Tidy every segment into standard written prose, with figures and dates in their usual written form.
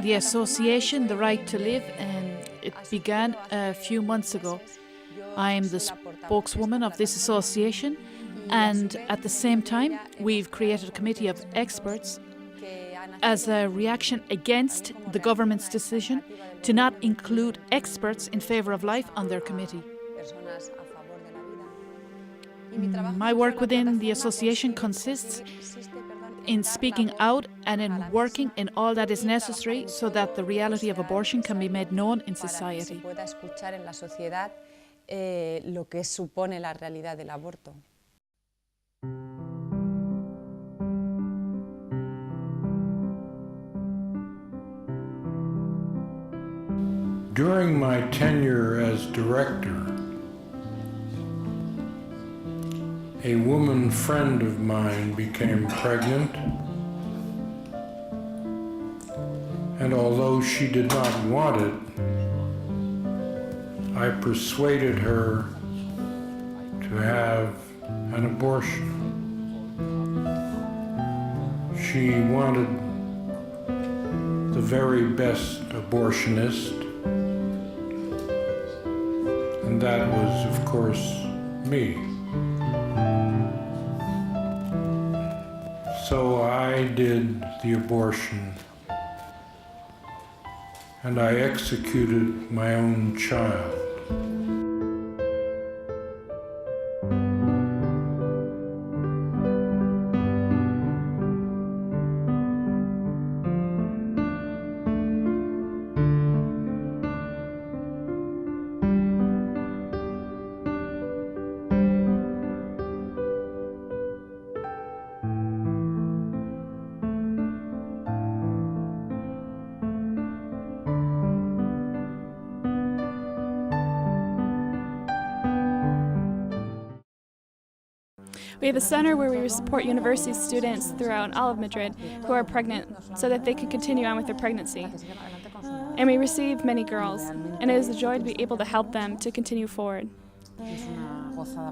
the association, The Right to Live, and it began a few months ago. I am the spokeswoman of this association, and at the same time, we've created a committee of experts as a reaction against the government's decision to not include experts in favour of life on their committee. My work within the association consists in speaking out and in working in all that is necessary so that the reality of abortion can be made known in society. During my tenure as director, a woman friend of mine became pregnant, and although she did not want it, I persuaded her to have an abortion. She wanted the very best abortionist, and that was, of course, me. So I did the abortion, and I executed my own child. We have a center where we support university students throughout all of Madrid who are pregnant so that they can continue on with their pregnancy. And we receive many girls, and it is a joy to be able to help them to continue forward.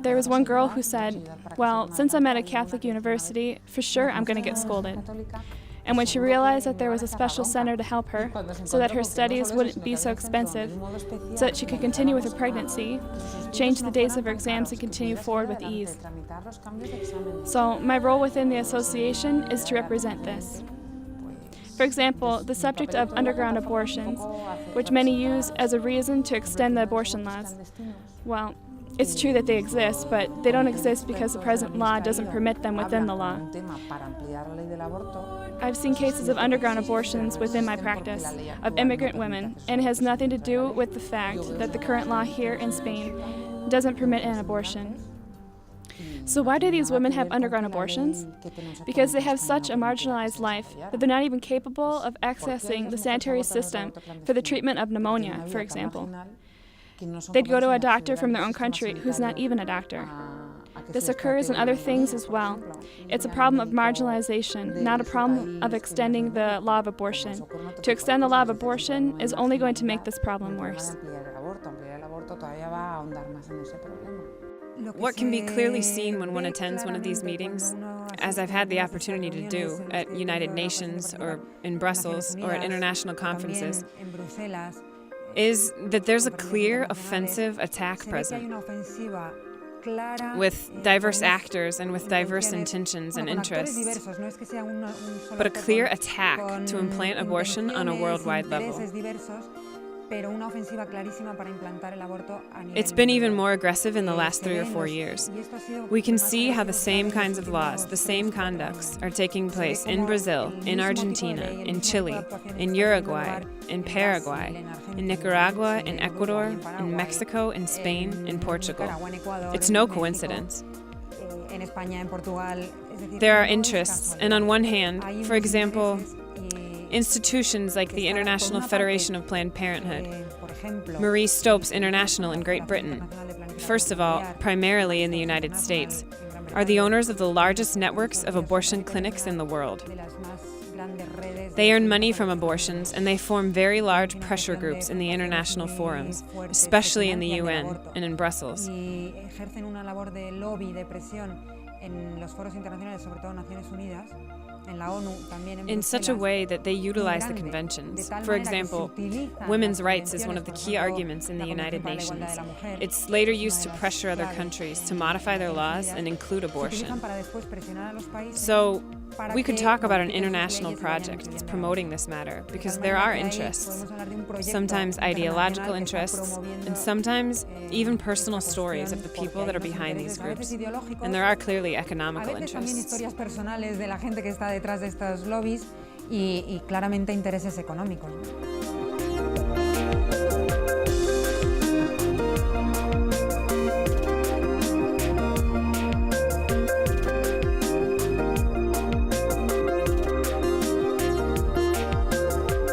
There was one girl who said, well, since I'm at a Catholic university, for sure I'm going to get scolded. And when she realized that there was a special center to help her so that her studies wouldn't be so expensive, so that she could continue with her pregnancy, change the days of her exams and continue forward with ease. So my role within the association is to represent this. For example, the subject of underground abortions, which many use as a reason to extend the abortion laws. Well, it's true that they exist, but they don't exist because the present law doesn't permit them within the law. I've seen cases of underground abortions within my practice of immigrant women, and it has nothing to do with the fact that the current law here in Spain doesn't permit an abortion. So why do these women have underground abortions? Because they have such a marginalized life that they're not even capable of accessing the sanitary system for the treatment of pneumonia, for example. They'd go to a doctor from their own country who's not even a doctor. This occurs in other things as well. It's a problem of marginalization, not a problem of extending the law of abortion. To extend the law of abortion is only going to make this problem worse. What can be clearly seen when one attends one of these meetings, as I've had the opportunity to do at United Nations or in Brussels or at international conferences, is that there's a clear offensive attack present, with diverse actors and with diverse intentions and interests, but a clear attack to implant abortion on a worldwide level. It's been even more aggressive in the last 3 or 4 years. We can see how the same kinds of laws, the same conducts, are taking place in Brazil, in Argentina, in Chile, in Uruguay, in Paraguay, in Nicaragua, in Ecuador, in Mexico, in Spain, in Portugal. It's no coincidence. There are interests, and on one hand, for example, institutions like the International Federation of Planned Parenthood, Marie Stopes International in Great Britain, first of all, primarily in the United States, are the owners of the largest networks of abortion clinics in the world. They earn money from abortions, and they form very large pressure groups in the international forums, especially in the UN and in Brussels. in such a way that they utilize the conventions. For example, women's rights is one of the key arguments in the United Nations. It's later used to pressure other countries to modify their laws and include abortion. So we could talk about an international project that's promoting this matter because there are interests, sometimes ideological interests, and sometimes even personal stories of the people that are behind these groups. And there are clearly economical interests. Detrás de estos lobbies y claramente intereses económicos.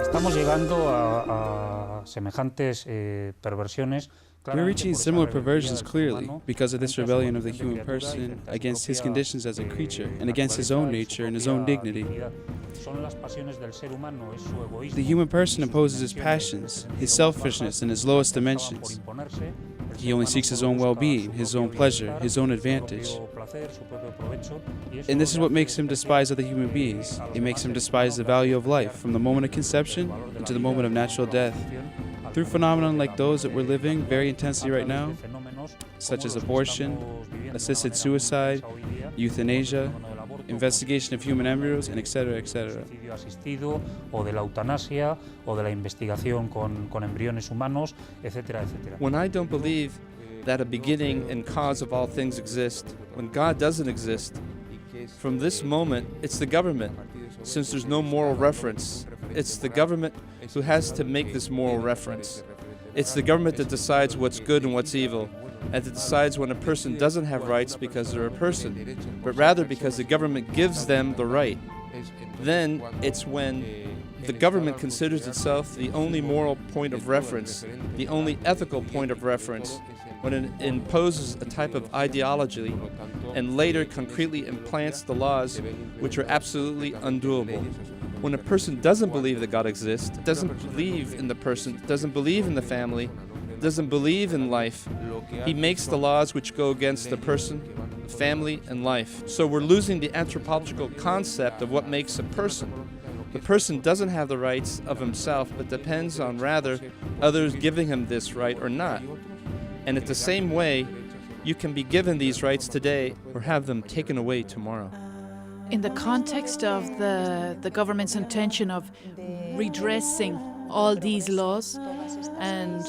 Estamos llegando a semejantes perversiones. We're reaching similar perversions clearly because of this rebellion of the human person against his conditions as a creature and against his own nature and his own dignity. The human person imposes his passions, his selfishness in his lowest dimensions. He only seeks his own well-being, his own pleasure, his own advantage. And this is what makes him despise other human beings. It makes him despise the value of life from the moment of conception into the moment of natural death. Through phenomena like those that we're living very intensely right now, such as abortion, assisted suicide, euthanasia, investigation of human embryos, and etc., etc. When I don't believe that a beginning and cause of all things exist, when God doesn't exist, from this moment, it's the government, since there's no moral reference. It's the government who has to make this moral reference. It's the government that decides what's good and what's evil, and that decides when a person doesn't have rights because they're a person, but rather because the government gives them the right. Then it's when the government considers itself the only moral point of reference, the only ethical point of reference, when it imposes a type of ideology and later concretely implants the laws which are absolutely undoable. When a person doesn't believe that God exists, doesn't believe in the person, doesn't believe in the family, doesn't believe in life, he makes the laws which go against the person, family, and life. So we're losing the anthropological concept of what makes a person. The person doesn't have the rights of himself, but depends on rather others giving him this right or not. And in the same way, you can be given these rights today or have them taken away tomorrow. In the context of the government's intention of redressing all these laws and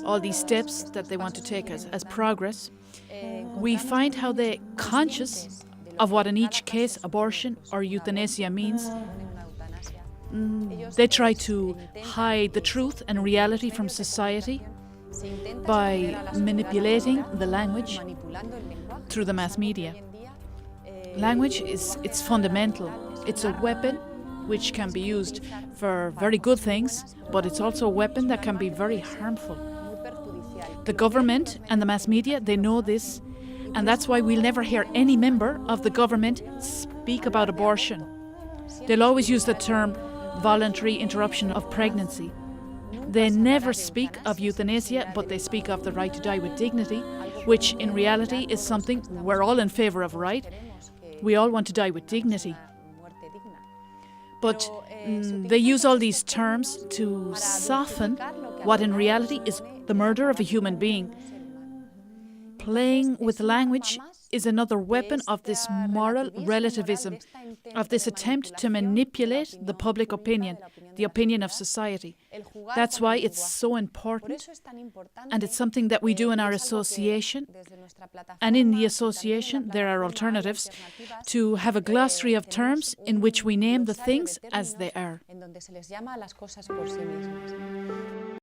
all these steps that they want to take as progress, we find how they're conscious of what in each case abortion or euthanasia means. They try to hide the truth and reality from society by manipulating the language through the mass media. Language it's fundamental. It's a weapon which can be used for very good things, but it's also a weapon that can be very harmful. The government and the mass media, they know this, and that's why we'll never hear any member of the government speak about abortion. They'll always use the term voluntary interruption of pregnancy. They never speak of euthanasia, but they speak of the right to die with dignity, which in reality is something we're all in favour of, right? We all want to die with dignity. But they use all these terms to soften what in reality is the murder of a human being. Playing with language is another weapon of this moral relativism, of this attempt to manipulate the public opinion, the opinion of society. That's why it's so important, and it's something that we do in our association. And in the association, there are alternatives to have a glossary of terms in which we name the things as they are.